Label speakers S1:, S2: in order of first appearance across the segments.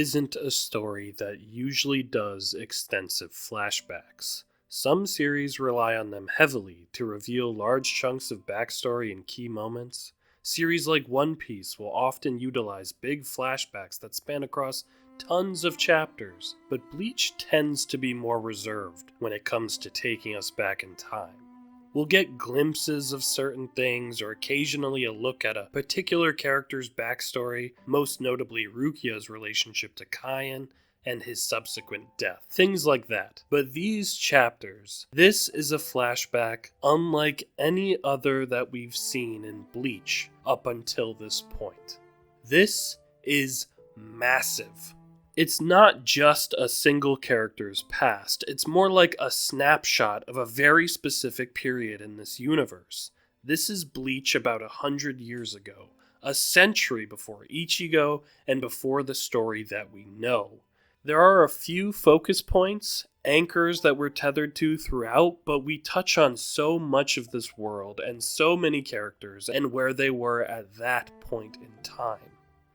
S1: isn't a story that usually does extensive flashbacks. Some series rely on them heavily to reveal large chunks of backstory and key moments. Series like One Piece will often utilize big flashbacks that span across tons of chapters, but Bleach tends to be more reserved when it comes to taking us back in time. We'll get glimpses of certain things, or occasionally a look at a particular character's backstory, most notably Rukia's relationship to Kaien and his subsequent death. Things like that. But these chapters, this is a flashback unlike any other that we've seen in Bleach up until this point. This is massive. It's not just a single character's past, it's more like a snapshot of a very specific period in this universe. This is Bleach about 100 years ago, a century before Ichigo and before the story that we know. There are a few focus points, anchors that we're tethered to throughout, but we touch on so much of this world and so many characters and where they were at that point in time.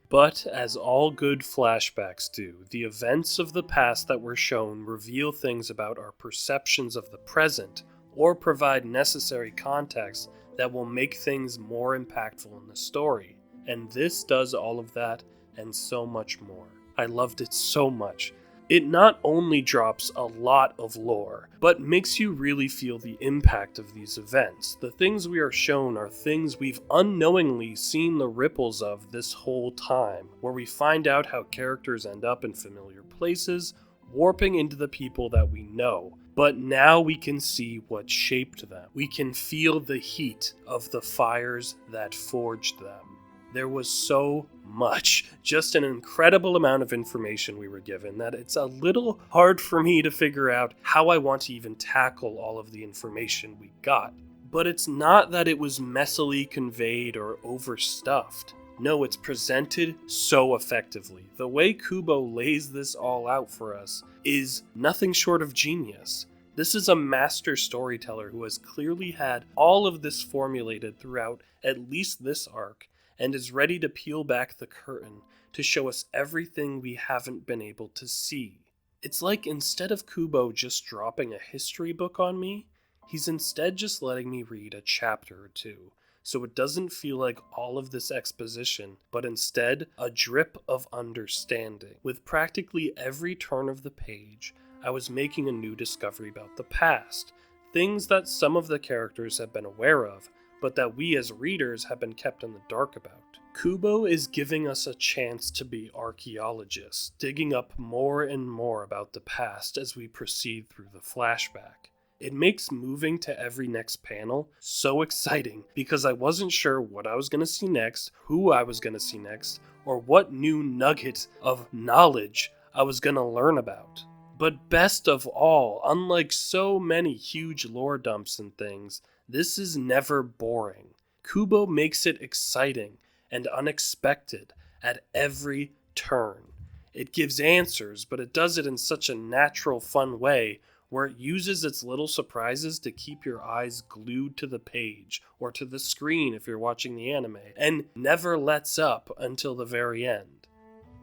S1: But, as all good flashbacks do, the events of the past that were shown reveal things about our perceptions of the present, or provide necessary context that will make things more impactful in the story. And this does all of that, and so much more. I loved it so much. It not only drops a lot of lore, but makes you really feel the impact of these events. The things we are shown are things we've unknowingly seen the ripples of this whole time, where we find out how characters end up in familiar places, warping into the people that we know. But now we can see what shaped them. We can feel the heat of the fires that forged them. There was so much, just an incredible amount of information we were given that it's a little hard for me to figure out how I want to even tackle all of the information we got. But it's not that it was messily conveyed or overstuffed. No, it's presented so effectively. The way Kubo lays this all out for us is nothing short of genius. This is a master storyteller who has clearly had all of this formulated throughout at least this arc, and is ready to peel back the curtain to show us everything we haven't been able to see. It's like instead of Kubo just dropping a history book on me, he's instead just letting me read a chapter or two, so it doesn't feel like all of this exposition, but instead a drip of understanding. With practically every turn of the page, I was making a new discovery about the past, things that some of the characters have been aware of, but that we as readers have been kept in the dark about. Kubo is giving us a chance to be archaeologists, digging up more and more about the past as we proceed through the flashback. It makes moving to every next panel so exciting because I wasn't sure what I was going to see next, who I was going to see next, or what new nugget of knowledge I was going to learn about. But best of all, unlike so many huge lore dumps and things, this is never boring. Kubo makes it exciting and unexpected at every turn. It gives answers, but it does it in such a natural, fun way where it uses its little surprises to keep your eyes glued to the page or to the screen if you're watching the anime, and never lets up until the very end.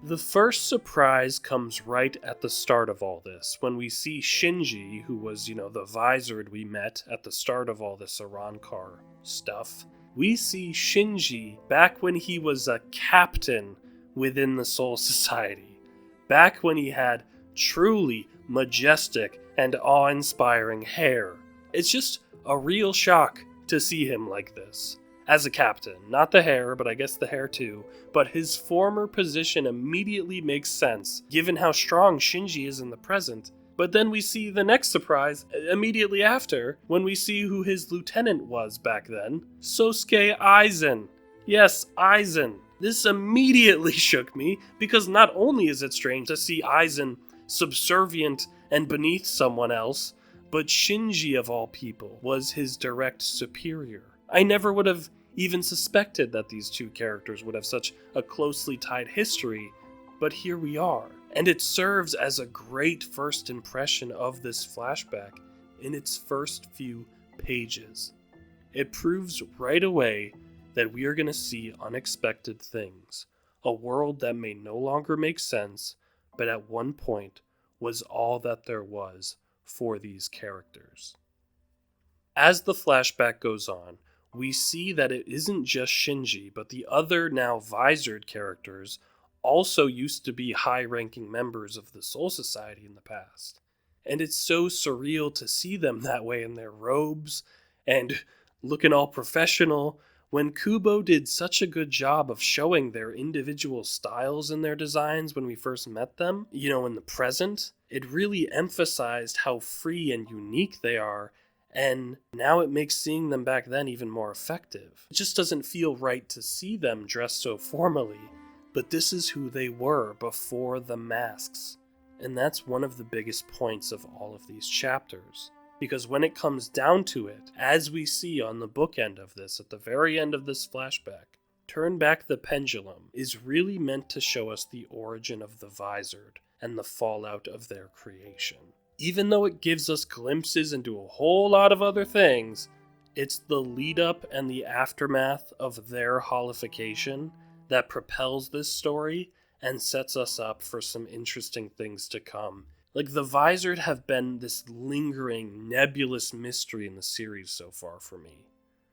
S1: The first surprise comes right at the start of all this, when we see Shinji, who was, the visored we met at the start of all this Arankar stuff. We see Shinji back when he was a captain within the Soul Society, back when he had truly majestic and awe-inspiring hair. It's just a real shock to see him like this. As a captain, not the hair, but I guess the hair too, but his former position immediately makes sense, given how strong Shinji is in the present. But then we see the next surprise immediately after, when we see who his lieutenant was back then, Sosuke Aizen. Yes, Aizen. This immediately shook me, because not only is it strange to see Aizen subservient and beneath someone else, but Shinji of all people was his direct superior. I never would have even suspected that these two characters would have such a closely tied history, but here we are. And it serves as a great first impression of this flashback in its first few pages. It proves right away that we are going to see unexpected things, a world that may no longer make sense, but at one point was all that there was for these characters. As the flashback goes on, we see that it isn't just Shinji, but the other now visored characters also used to be high-ranking members of the Soul Society in the past. And it's so surreal to see them that way in their robes and looking all professional, when Kubo did such a good job of showing their individual styles in their designs when we first met them, in the present. It really emphasized how free and unique they are, and now it makes seeing them back then even more effective. It just doesn't feel right to see them dressed so formally, but this is who they were before the masks. And that's one of the biggest points of all of these chapters. Because when it comes down to it, as we see on the bookend of this, at the very end of this flashback, Turn Back the Pendulum is really meant to show us the origin of the Visored and the fallout of their creation. Even though it gives us glimpses into a whole lot of other things, it's the lead up and the aftermath of their holification that propels this story and sets us up for some interesting things to come. Like, the Visored have been this lingering, nebulous mystery in the series so far for me.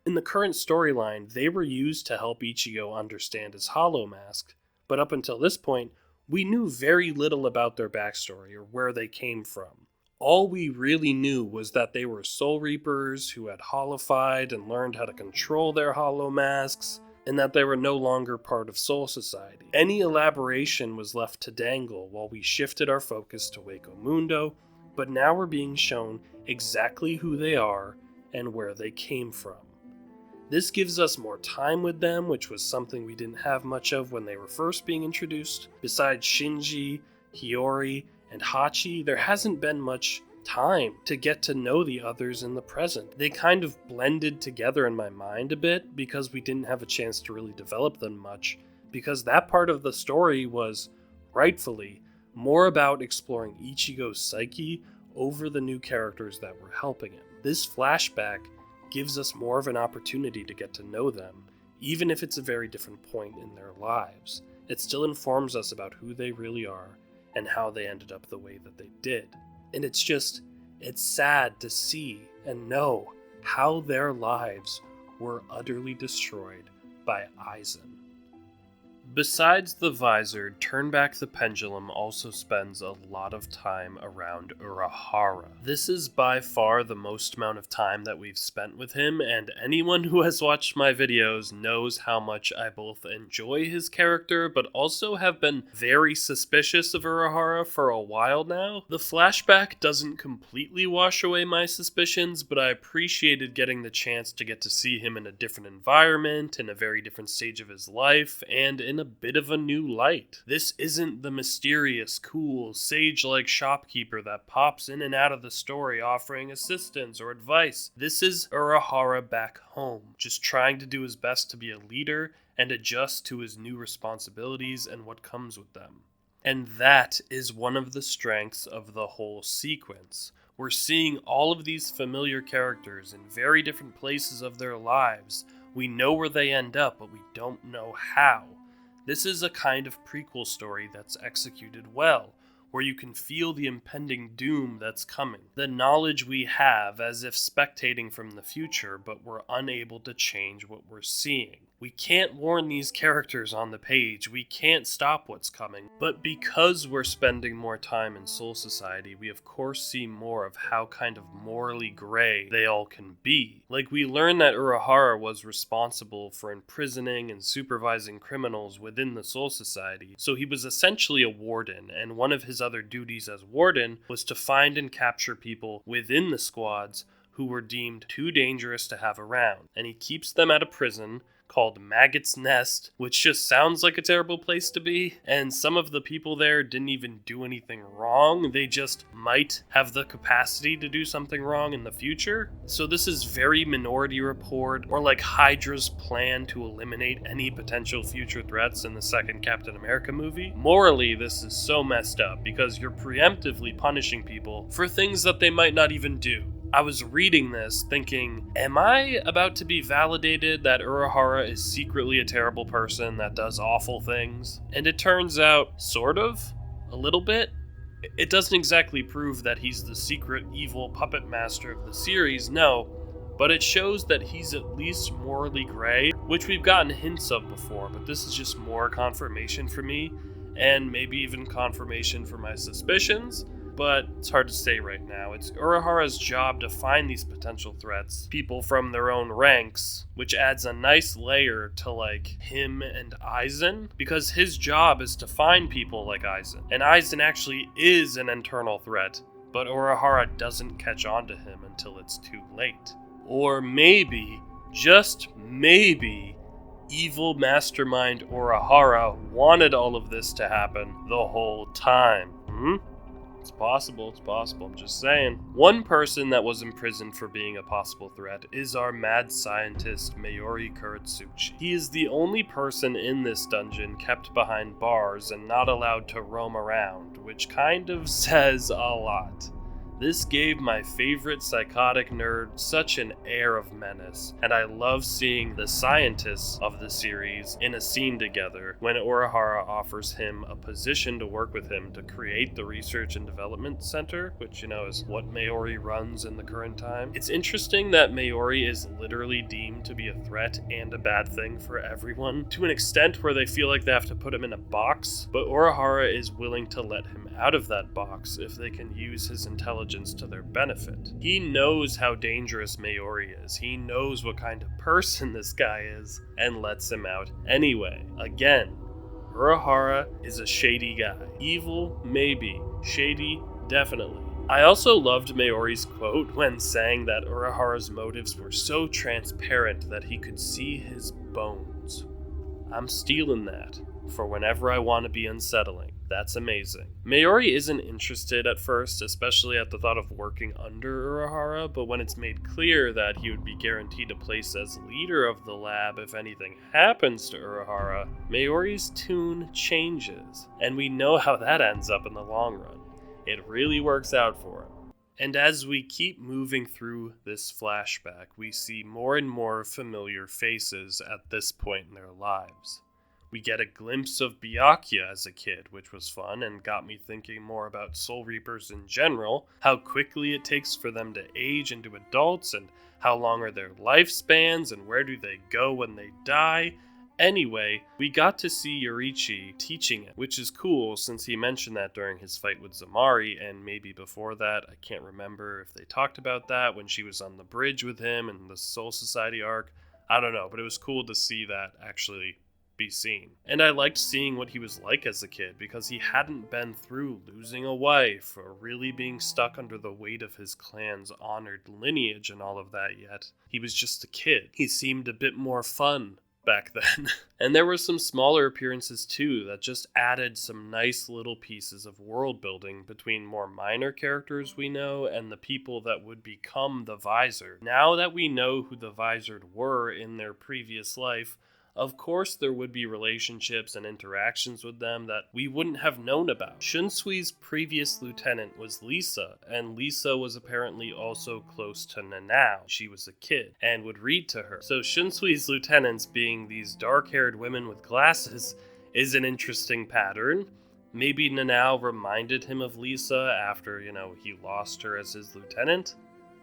S1: In the current storyline, they were used to help Ichigo understand his Hollow Mask, but up until this point, we knew very little about their backstory or where they came from. All we really knew was that they were Soul Reapers who had holified and learned how to control their Hollow Masks, and that they were no longer part of Soul Society. Any elaboration was left to dangle while we shifted our focus to Waco Mundo, but now we're being shown exactly who they are and where they came from. This gives us more time with them, which was something we didn't have much of when they were first being introduced. Besides Shinji, Hiyori, and Hachi, there hasn't been much time to get to know the others in the present. They kind of blended together in my mind a bit because we didn't have a chance to really develop them much, because that part of the story was, rightfully, more about exploring Ichigo's psyche over the new characters that were helping him. This flashback gives us more of an opportunity to get to know them, even if it's a very different point in their lives. It still informs us about who they really are and how they ended up the way that they did. And it's sad to see and know how their lives were utterly destroyed by Aizen. Besides the Visored, Turn Back the Pendulum also spends a lot of time around Urahara. This is by far the most amount of time that we've spent with him, and anyone who has watched my videos knows how much I both enjoy his character, but also have been very suspicious of Urahara for a while now. The flashback doesn't completely wash away my suspicions, but I appreciated getting the chance to get to see him in a different environment, in a very different stage of his life, and in a bit of a new light. This isn't the mysterious, cool, sage-like shopkeeper that pops in and out of the story offering assistance or advice. This is Urahara back home, just trying to do his best to be a leader and adjust to his new responsibilities and what comes with them. And that is one of the strengths of the whole sequence. We're seeing all of these familiar characters in very different places of their lives. We know where they end up, but we don't know how. This is a kind of prequel story that's executed well, where you can feel the impending doom that's coming. The knowledge we have as if spectating from the future, but we're unable to change what we're seeing. We can't warn these characters on the page, we can't stop what's coming, but because we're spending more time in Soul Society, we of course see more of how kind of morally gray they all can be. Like, we learn that Urahara was responsible for imprisoning and supervising criminals within the Soul Society, so he was essentially a warden, and one of his other duties as warden was to find and capture people within the squads who were deemed too dangerous to have around, and he keeps them at a prison called Maggot's Nest, which just sounds like a terrible place to be, and some of the people there didn't even do anything wrong, they just might have the capacity to do something wrong in the future. So this is very Minority Report, or like Hydra's plan to eliminate any potential future threats in the second Captain America movie. Morally, this is so messed up, because you're preemptively punishing people for things that they might not even do. I was reading this thinking, am I about to be validated that Urahara is secretly a terrible person that does awful things? And it turns out, sort of. a little bit. It doesn't exactly prove that he's the secret evil puppet master of the series, no, but it shows that he's at least morally gray, which we've gotten hints of before, but this is just more confirmation for me, and maybe even confirmation for my suspicions, but it's hard to say right now. It's Urahara's job to find these potential threats, people from their own ranks, which adds a nice layer to like him and Aizen, because his job is to find people like Aizen, and Aizen actually is an internal threat, but Urahara doesn't catch on to him until it's too late. Or maybe, just maybe, evil mastermind Urahara wanted all of this to happen the whole time. It's possible, I'm just saying. One person that was imprisoned for being a possible threat is our mad scientist Mayuri Kuratsuchi. He is the only person in this dungeon kept behind bars and not allowed to roam around, which kind of says a lot. This gave my favorite psychotic nerd such an air of menace, and I love seeing the scientists of the series in a scene together when Urahara offers him a position to work with him to create the Research and Development Center, which, is what Mayuri runs in the current time. It's interesting that Mayuri is literally deemed to be a threat and a bad thing for everyone, to an extent where they feel like they have to put him in a box, but Urahara is willing to let him out of that box if they can use his intelligence to their benefit. He knows how dangerous Mayuri is. He knows what kind of person this guy is and lets him out anyway. Again, Urahara is a shady guy. Evil, maybe. Shady, definitely. I also loved Mayuri's quote when saying that Urahara's motives were so transparent that he could see his bones. I'm stealing that for whenever I want to be unsettling. That's amazing. Mayuri isn't interested at first, especially at the thought of working under Urahara, but when it's made clear that he would be guaranteed a place as leader of the lab if anything happens to Urahara, Mayuri's tune changes, and we know how that ends up in the long run. It really works out for him. And as we keep moving through this flashback, we see more and more familiar faces at this point in their lives. We get a glimpse of Byakuya as a kid, which was fun and got me thinking more about Soul Reapers in general, how quickly it takes for them to age into adults, and how long are their lifespans, and where do they go when they die. Anyway, we got to see Yoriichi teaching it, which is cool since he mentioned that during his fight with Zamari, and maybe before that. I can't remember if they talked about that when she was on the bridge with him in the Soul Society arc. I don't know, but it was cool to see that actually be seen. And I liked seeing what he was like as a kid, because he hadn't been through losing a wife or really being stuck under the weight of his clan's honored lineage and all of that yet. He was just a kid. He seemed a bit more fun back then. And there were some smaller appearances too that just added some nice little pieces of world building between more minor characters we know and the people that would become the Visored. Now that we know who the Visored were in their previous life, of course there would be relationships and interactions with them that we wouldn't have known about. Shunsui's previous lieutenant was Lisa, and Lisa was apparently also close to Nanao. She was a kid, and would read to her. So Shunsui's lieutenants being these dark-haired women with glasses is an interesting pattern. Maybe Nanao reminded him of Lisa after, he lost her as his lieutenant?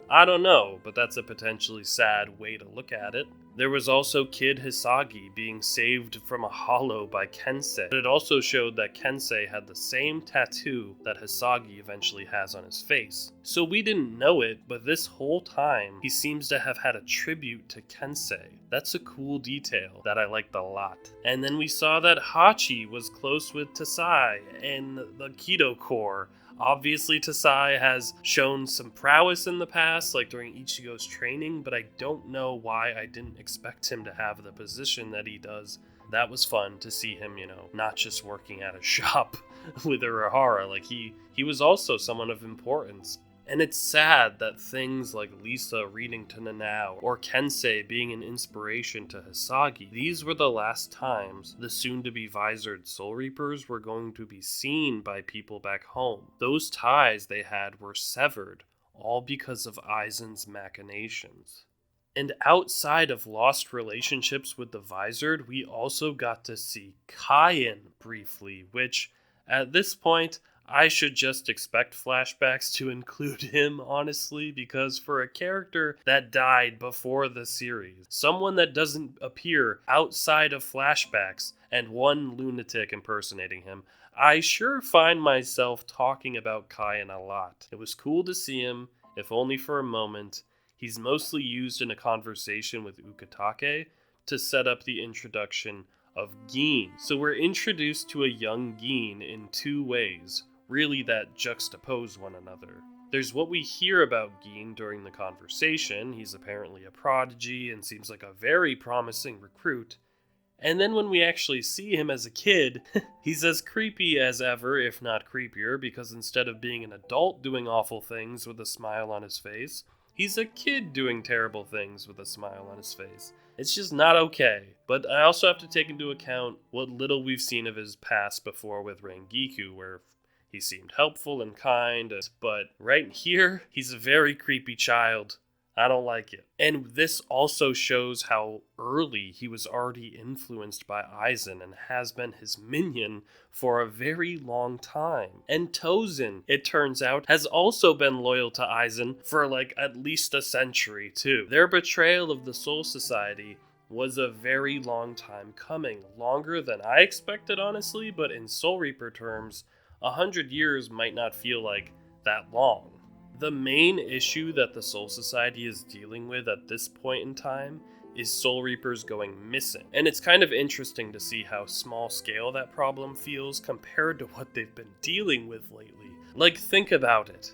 S1: I don't know, but that's a potentially sad way to look at it. There was also Kid Hisagi being saved from a hollow by Kensei, but it also showed that Kensei had the same tattoo that Hisagi eventually has on his face. So we didn't know it, but this whole time, he seems to have had a tribute to Kensei. That's a cool detail that I liked a lot. And then we saw that Hachi was close with Tasai in the Kido Corps. Obviously, Tasai has shown some prowess in the past, like during Ichigo's training, but I don't know why I didn't expect him to have the position that he does. That was fun to see him, not just working at a shop with Urahara. Like, he was also someone of importance. And it's sad that things like Lisa reading to Nanao or Kensei being an inspiration to Hisagi, these were the last times the soon-to-be Visored Soul Reapers were going to be seen by people back home. Those ties they had were severed, all because of Aizen's machinations. And outside of lost relationships with the Visored, we also got to see Kaien briefly, which, At this point, I should just expect flashbacks to include him, honestly, because for a character that died before the series, someone that doesn't appear outside of flashbacks, and one lunatic impersonating him, I sure find myself talking about Kyan a lot. It was cool to see him, if only for a moment. He's mostly used in a conversation with Ukitake to set up the introduction of Gin. So we're introduced to a young Gin in two ways, really, that juxtapose one another. There's what we hear about Gin during the conversation. He's apparently a prodigy and seems like a very promising recruit. And then when we actually see him as a kid, he's as creepy as ever, if not creepier, because instead of being an adult doing awful things with a smile on his face, he's a kid doing terrible things with a smile on his face. It's just not okay. But I also have to take into account what little we've seen of his past before with Rangiku, where he seemed helpful and kind, but right here, he's a very creepy child. I don't like it. And this also shows how early he was already influenced by Aizen and has been his minion for a very long time. And Tozen, it turns out, has also been loyal to Aizen for like at least a century too. Their betrayal of the Soul Society was a very long time coming. Longer than I expected, honestly, but in Soul Reaper terms, 100 years might not feel like that long. The main issue that the Soul Society is dealing with at this point in time is Soul Reapers going missing. And it's kind of interesting to see how small scale that problem feels compared to what they've been dealing with lately. Like, think about it.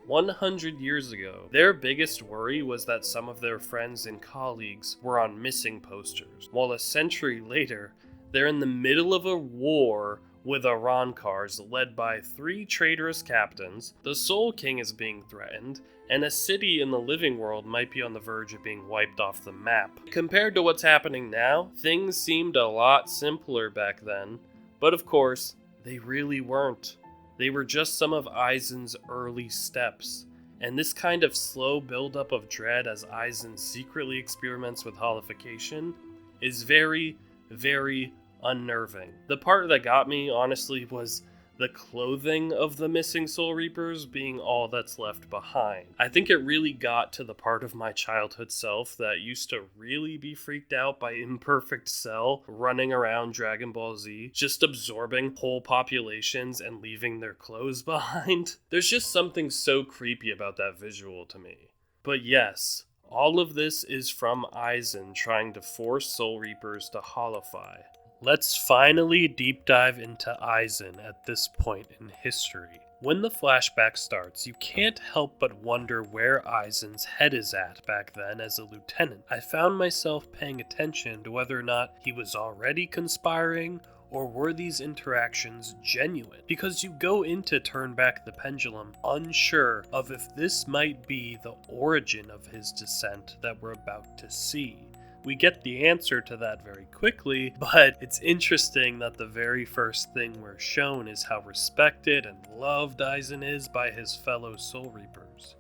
S1: 100 years ago, their biggest worry was that some of their friends and colleagues were on missing posters, while a century later, they're in the middle of a war with Arankars led by 3 traitorous captains, the Soul King is being threatened, and a city in the living world might be on the verge of being wiped off the map. Compared to what's happening now, things seemed a lot simpler back then, but of course, they really weren't. They were just some of Aizen's early steps, and this kind of slow buildup of dread as Aizen secretly experiments with holification is very, very unnerving. The part that got me, honestly, was the clothing of the missing Soul Reapers being all that's left behind. I think it really got to the part of my childhood self that used to really be freaked out by Imperfect Cell running around Dragon Ball Z, just absorbing whole populations and leaving their clothes behind. There's just something so creepy about that visual to me. But yes, all of this is from Aizen trying to force Soul Reapers to holify. Let's finally deep dive into Aizen at this point in history. When the flashback starts, you can't help but wonder where Aizen's head is at back then as a lieutenant. I found myself paying attention to whether or not he was already conspiring, or were these interactions genuine? Because you go into Turn Back the Pendulum unsure of if this might be the origin of his descent that we're about to see. We get the answer to that very quickly, but it's interesting that the very first thing we're shown is how respected and loved Aizen is by his fellow Soul Reapers.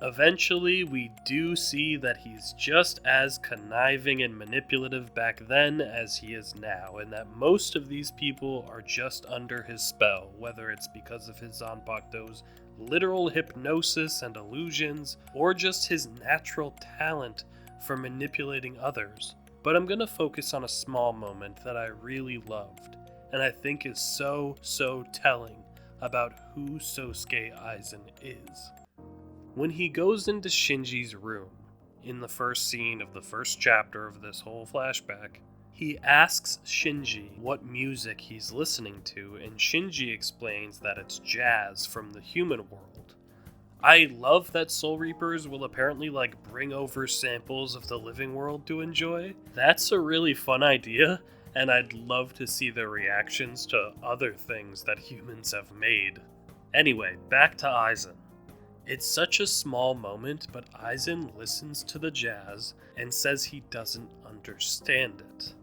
S1: Eventually, we do see that he's just as conniving and manipulative back then as he is now, and that most of these people are just under his spell, whether it's because of his Zanpakuto's literal hypnosis and illusions, or just his natural talent for manipulating others. But I'm going to focus on a small moment that I really loved, and I think is so telling about who Sosuke Aizen is. When he goes into Shinji's room, in the first scene of the first chapter of this whole flashback, he asks Shinji what music he's listening to, and Shinji explains that it's jazz from the human world. I love that Soul Reapers will apparently bring over samples of the living world to enjoy. That's a really fun idea, and I'd love to see their reactions to other things that humans have made. Anyway, back to Aizen. It's such a small moment, but Aizen listens to the jazz and says he doesn't understand it.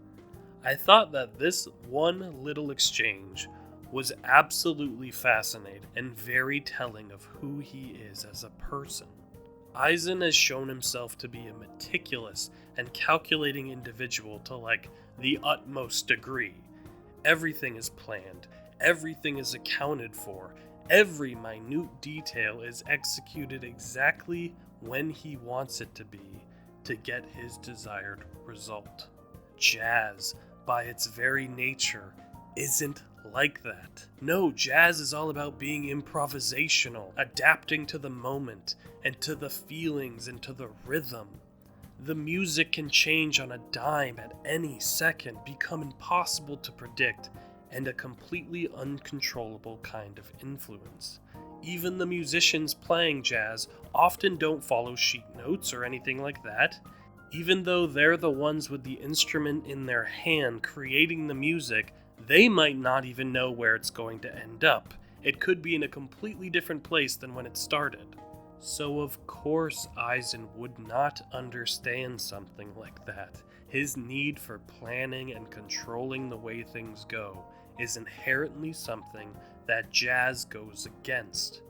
S1: I thought that this one little exchange was absolutely fascinating and very telling of who he is as a person. Aizen has shown himself to be a meticulous and calculating individual to the utmost degree. Everything is planned, Everything is accounted for. Every minute detail is executed exactly when he wants it to be to get his desired result. Jazz, by its very nature, isn't like that. No, jazz is all about being improvisational, adapting to the moment, and to the feelings and to the rhythm. The music can change on a dime at any second, become impossible to predict, and a completely uncontrollable kind of influence. Even the musicians playing jazz often don't follow sheet notes or anything like that. Even though they're the ones with the instrument in their hand creating the music, they might not even know where it's going to end up. It could be in a completely different place than when it started. So of course Eisen would not understand something like that. His need for planning and controlling the way things go is inherently something that jazz goes against.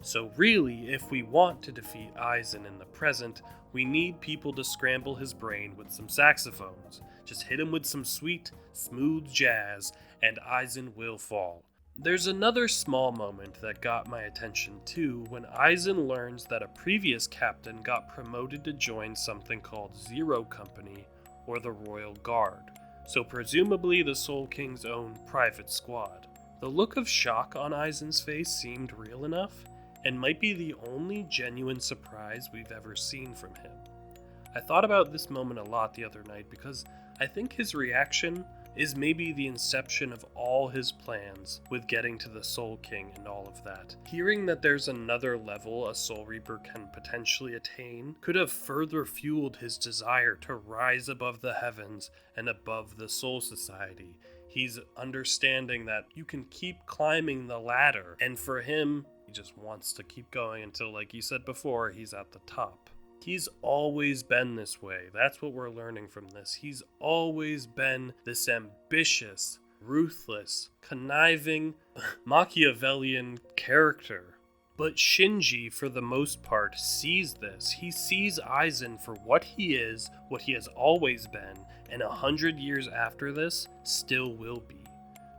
S1: So really, if we want to defeat Eisen in the present, we need people to scramble his brain with some saxophones. Just hit him with some sweet, smooth jazz, and Eisen will fall. There's another small moment that got my attention too when Eisen learns that a previous captain got promoted to join something called Zero Company, or the Royal Guard, so presumably the Soul King's own private squad. The look of shock on Eisen's face seemed real enough, and might be the only genuine surprise we've ever seen from him. I thought about this moment a lot the other night because I think his reaction is maybe the inception of all his plans with getting to the Soul King and all of that. Hearing that there's another level a Soul Reaper can potentially attain could have further fueled his desire to rise above the heavens and above the Soul Society. He's understanding that you can keep climbing the ladder, and for him, he just wants to keep going until, like you said before, he's at the top. He's always been this way. That's what we're learning from this. He's always been this ambitious, ruthless, conniving, Machiavellian character. But Shinji, for the most part, sees this. He sees Eisen for what he is, what he has always been, and 100 years after this, still will be.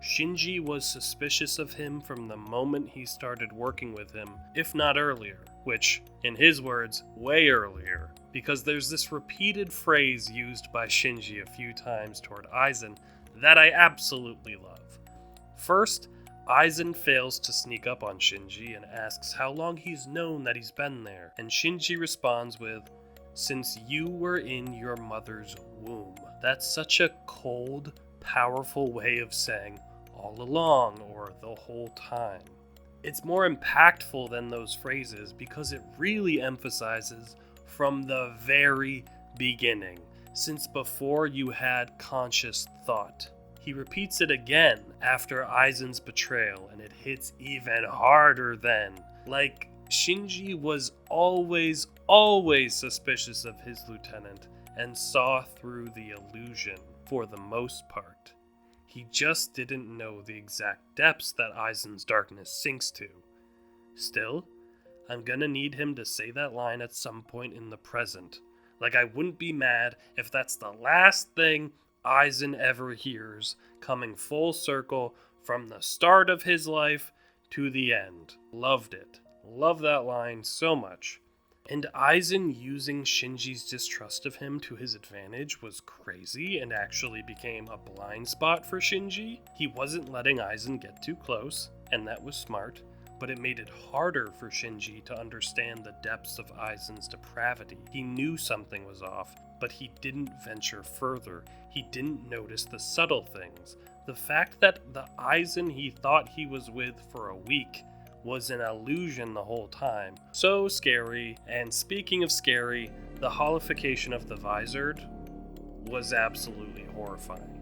S1: Shinji was suspicious of him from the moment he started working with him, if not earlier, which, in his words, way earlier, because there's this repeated phrase used by Shinji a few times toward Eisen that I absolutely love. First, Eisen fails to sneak up on Shinji and asks how long he's known that he's been there, and Shinji responds with, "Since you were in your mother's womb." That's such a cold, powerful way of saying all along or the whole time. It's more impactful than those phrases because it really emphasizes from the very beginning, since before you had conscious thought. He repeats it again after Eisen's betrayal, and it hits even harder then. Like, Shinji was always suspicious of his lieutenant and saw through the illusion for the most part. He just didn't know the exact depths that Eisen's darkness sinks to. Still, I'm gonna need him to say that line at some point in the present. Like, I wouldn't be mad if that's the last thing Eisen ever hears, coming full circle from the start of his life to the end. Loved it. Love that line so much. And Eisen using Shinji's distrust of him to his advantage was crazy and actually became a blind spot for Shinji. He wasn't letting Eisen get too close, and that was smart, but it made it harder for Shinji to understand the depths of Eisen's depravity. He knew something was off, but he didn't venture further. He didn't notice the subtle things. The fact that the Eisen he thought he was with for a week was an illusion the whole time. So scary. And speaking of scary, the holification of the Visored was absolutely horrifying.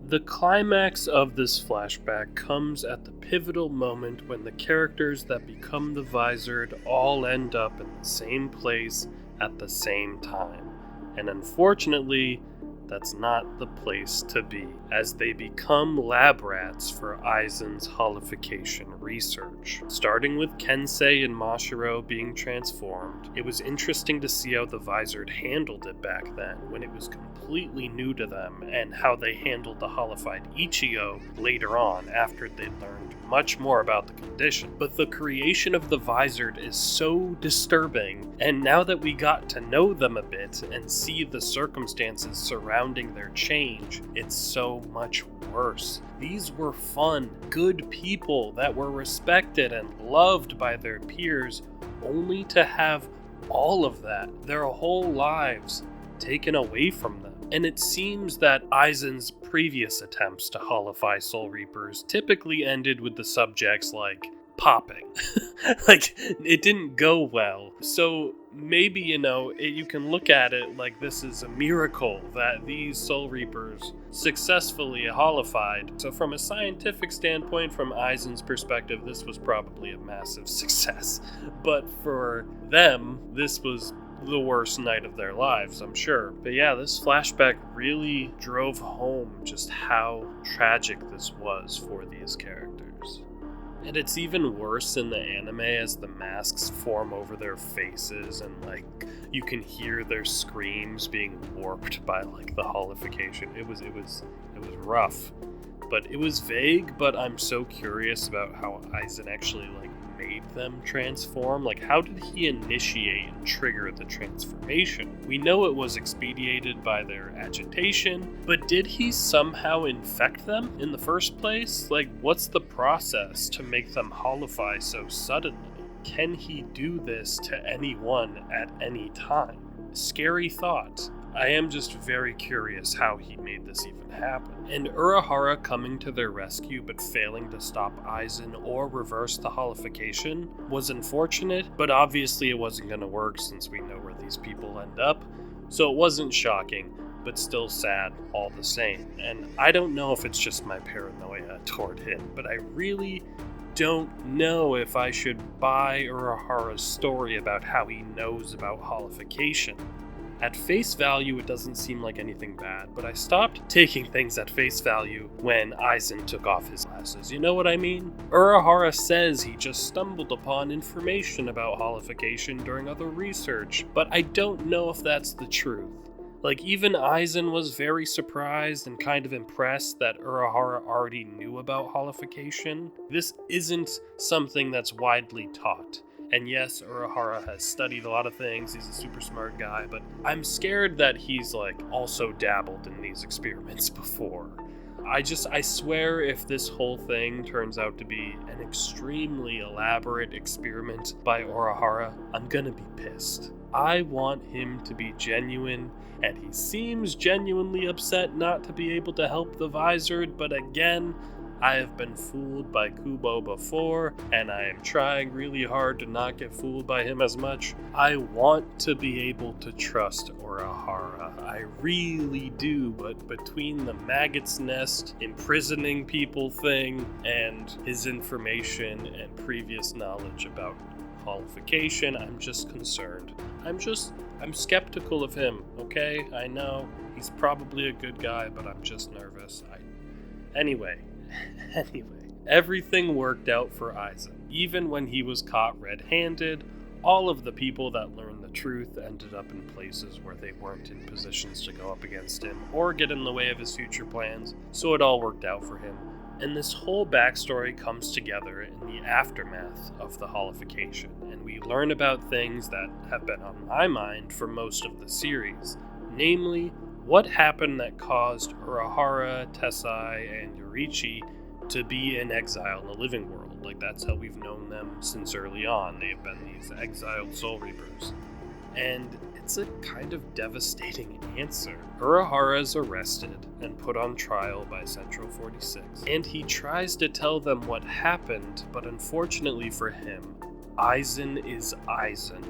S1: The climax of this flashback comes at the pivotal moment when the characters that become the Visored all end up in the same place at the same time. And unfortunately, That's not the place to be, as they become lab rats for Aizen's holification research. Starting with Kensei and Mashiro being transformed, it was interesting to see how the Visored handled it back then, when it was completely new to them, and how they handled the holified Ichigo later on, after they'd learned much more about the condition. But the creation of the Visored is so disturbing, and now that we got to know them a bit and see the circumstances surrounding their change, it's so much worse. These were fun, good people that were respected and loved by their peers, only to have all of that, their whole lives, taken away from them. And it seems that Aizen's previous attempts to holify Soul Reapers typically ended with the subjects like popping. Like, it didn't go well. So maybe, you can look at it like this is a miracle that these Soul Reapers successfully holified. So from a scientific standpoint, from Aizen's perspective, this was probably a massive success. But for them, this was the worst night of their lives, I'm sure. But yeah, this flashback really drove home just how tragic this was for these characters. And it's even worse in the anime as the masks form over their faces and you can hear their screams being warped by the holification. It was rough. But it was vague, but I'm so curious about how Aizen actually made them transform. How did he initiate and trigger the transformation? We know it was expedited by their agitation, but did he somehow infect them in the first place? What's the process to make them holify so suddenly? Can he do this to anyone at any time? Scary thought. I am just very curious how he made this even happen. And Urahara coming to their rescue but failing to stop Aizen or reverse the holification was unfortunate, but obviously it wasn't going to work since we know where these people end up. So it wasn't shocking, but still sad all the same. And I don't know if it's just my paranoia toward him, but I really don't know if I should buy Urahara's story about how he knows about holification. At face value, it doesn't seem like anything bad, but I stopped taking things at face value when Aizen took off his glasses. You know what I mean? Urahara says he just stumbled upon information about holification during other research, but I don't know if that's the truth. Even Aizen was very surprised and kind of impressed that Urahara already knew about holification. This isn't something that's widely taught. And yes, Urahara has studied a lot of things, he's a super smart guy, but I'm scared that he's also dabbled in these experiments before. I swear if this whole thing turns out to be an extremely elaborate experiment by Urahara, I'm gonna be pissed. I want him to be genuine, and he seems genuinely upset not to be able to help the Visored, but again, I have been fooled by Kubo before, and I am trying really hard to not get fooled by him as much. I want to be able to trust Urahara. I really do, but between the Maggot's Nest, imprisoning people thing, and his information and previous knowledge about holification, I'm just concerned. I'm skeptical of him, okay? I know he's probably a good guy, but I'm just nervous. Anyway, everything worked out for Aizen. Even when he was caught red-handed, all of the people that learned the truth ended up in places where they weren't in positions to go up against him or get in the way of his future plans, so it all worked out for him. And this whole backstory comes together in the aftermath of the holification, and we learn about things that have been on my mind for most of the series, namely, what happened that caused Urahara, Tessai, and Yoriichi to be in exile in the living world. That's how we've known them since early on. They've been these exiled Soul Reapers. And it's a kind of devastating answer. Urahara is arrested and put on trial by Central 46, and he tries to tell them what happened, but unfortunately for him, Aizen is Aizen.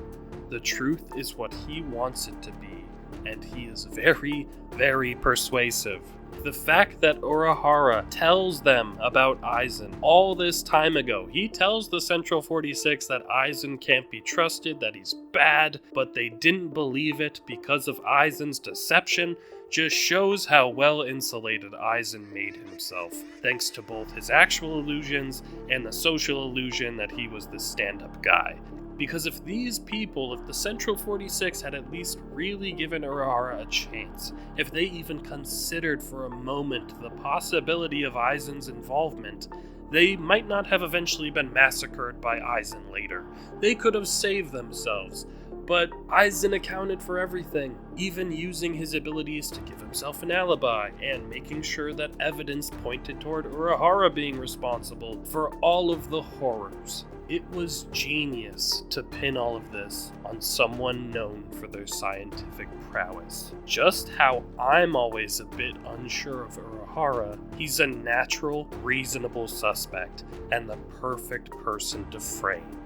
S1: The truth is what he wants it to be, and he is very, very persuasive. The fact that Urahara tells them about Aizen all this time ago, he tells the Central 46 that Aizen can't be trusted, that he's bad, but they didn't believe it because of Aizen's deception, just shows how well insulated Aizen made himself, thanks to both his actual illusions and the social illusion that he was the stand-up guy. Because if the Central 46 had at least really given Urahara a chance, if they even considered for a moment the possibility of Aizen's involvement, they might not have eventually been massacred by Aizen later. They could have saved themselves. But Aizen accounted for everything, even using his abilities to give himself an alibi and making sure that evidence pointed toward Urahara being responsible for all of the horrors. It was genius to pin all of this on someone known for their scientific prowess. Just how I'm always a bit unsure of Urahara, he's a natural, reasonable suspect and the perfect person to frame.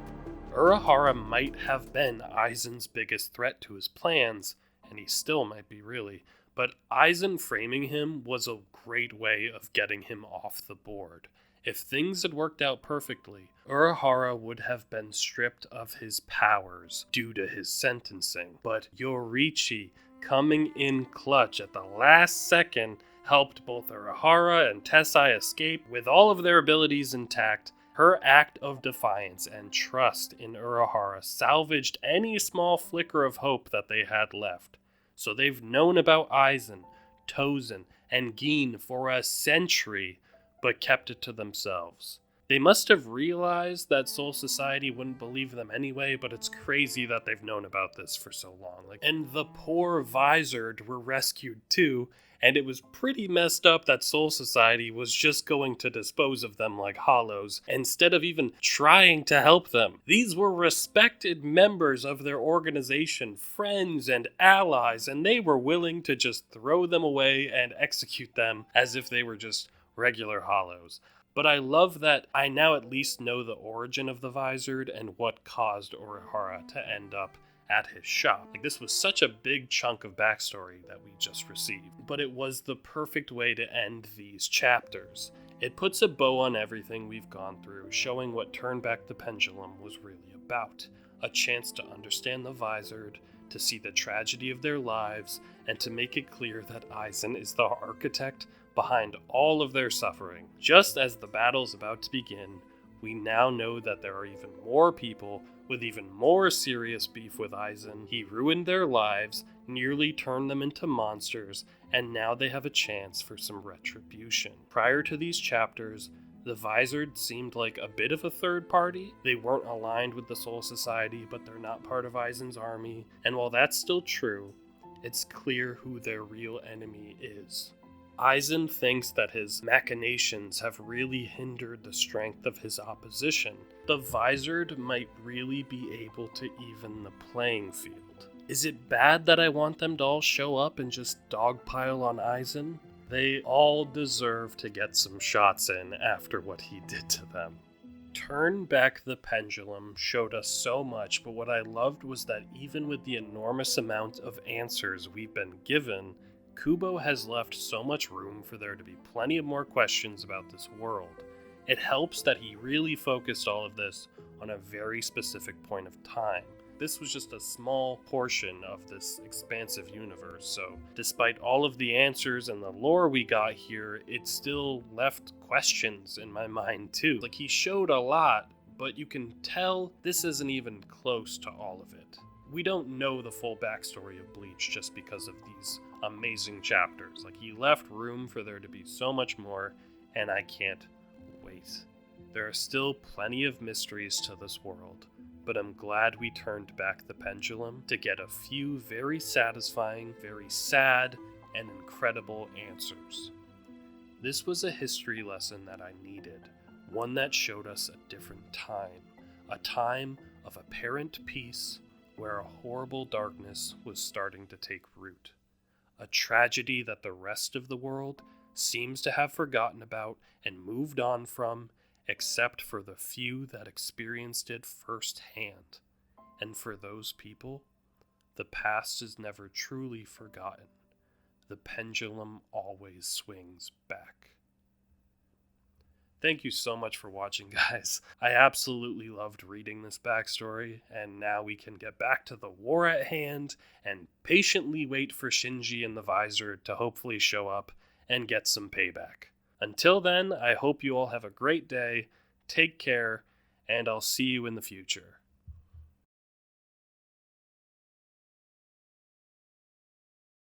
S1: Urahara might have been Aizen's biggest threat to his plans, and he still might be really, but Aizen framing him was a great way of getting him off the board. If things had worked out perfectly, Urahara would have been stripped of his powers due to his sentencing, but Yorichi coming in clutch at the last second helped both Urahara and Tessai escape with all of their abilities intact. Her act of defiance and trust in Urahara salvaged any small flicker of hope that they had left. So they've known about Aizen, Tozen, and Gin for a century, but kept it to themselves. They must have realized that Soul Society wouldn't believe them anyway, but it's crazy that they've known about this for so long. And the poor Visored were rescued too, and it was pretty messed up that Soul Society was just going to dispose of them like hollows, instead of even trying to help them. These were respected members of their organization, friends and allies, and they were willing to just throw them away and execute them as if they were just regular hollows. But I love that I now at least know the origin of the Visored and what caused Urahara to end up at his shop. This was such a big chunk of backstory that we just received, but it was the perfect way to end these chapters. It puts a bow on everything we've gone through, showing what Turn Back the Pendulum was really about. A chance to understand the Visored, to see the tragedy of their lives, and to make it clear that Aizen is the architect behind all of their suffering. Just as the battle's about to begin, we now know that there are even more people with even more serious beef with Aizen. He ruined their lives, nearly turned them into monsters, and now they have a chance for some retribution. Prior to these chapters, the Visored seemed like a bit of a third party. They weren't aligned with the Soul Society, but they're not part of Aizen's army. And while that's still true, it's clear who their real enemy is. Aizen thinks that his machinations have really hindered the strength of his opposition. The Visored might really be able to even the playing field. Is it bad that I want them to all show up and just dogpile on Aizen? They all deserve to get some shots in after what he did to them. Turn Back the Pendulum showed us so much, but what I loved was that even with the enormous amount of answers we've been given, Kubo has left so much room for there to be plenty of more questions about this world. It helps that he really focused all of this on a very specific point of time. This was just a small portion of this expansive universe, so despite all of the answers and the lore we got here, it still left questions in my mind too. He showed a lot, but you can tell this isn't even close to all of it. We don't know the full backstory of Bleach just because of these amazing chapters. He left room for there to be so much more, and I can't wait. There are still plenty of mysteries to this world, but I'm glad we turned back the pendulum to get a few very satisfying, very sad, and incredible answers. This was a history lesson that I needed, one that showed us a different time, a time of apparent peace, where a horrible darkness was starting to take root. A tragedy that the rest of the world seems to have forgotten about and moved on from, except for the few that experienced it firsthand. And for those people, the past is never truly forgotten. The pendulum always swings back. Thank you so much for watching, guys. I absolutely loved reading this backstory, and now we can get back to the war at hand and patiently wait for Shinji and the Visor to hopefully show up and get some payback. Until then, I hope you all have a great day, take care, and I'll see you in the future.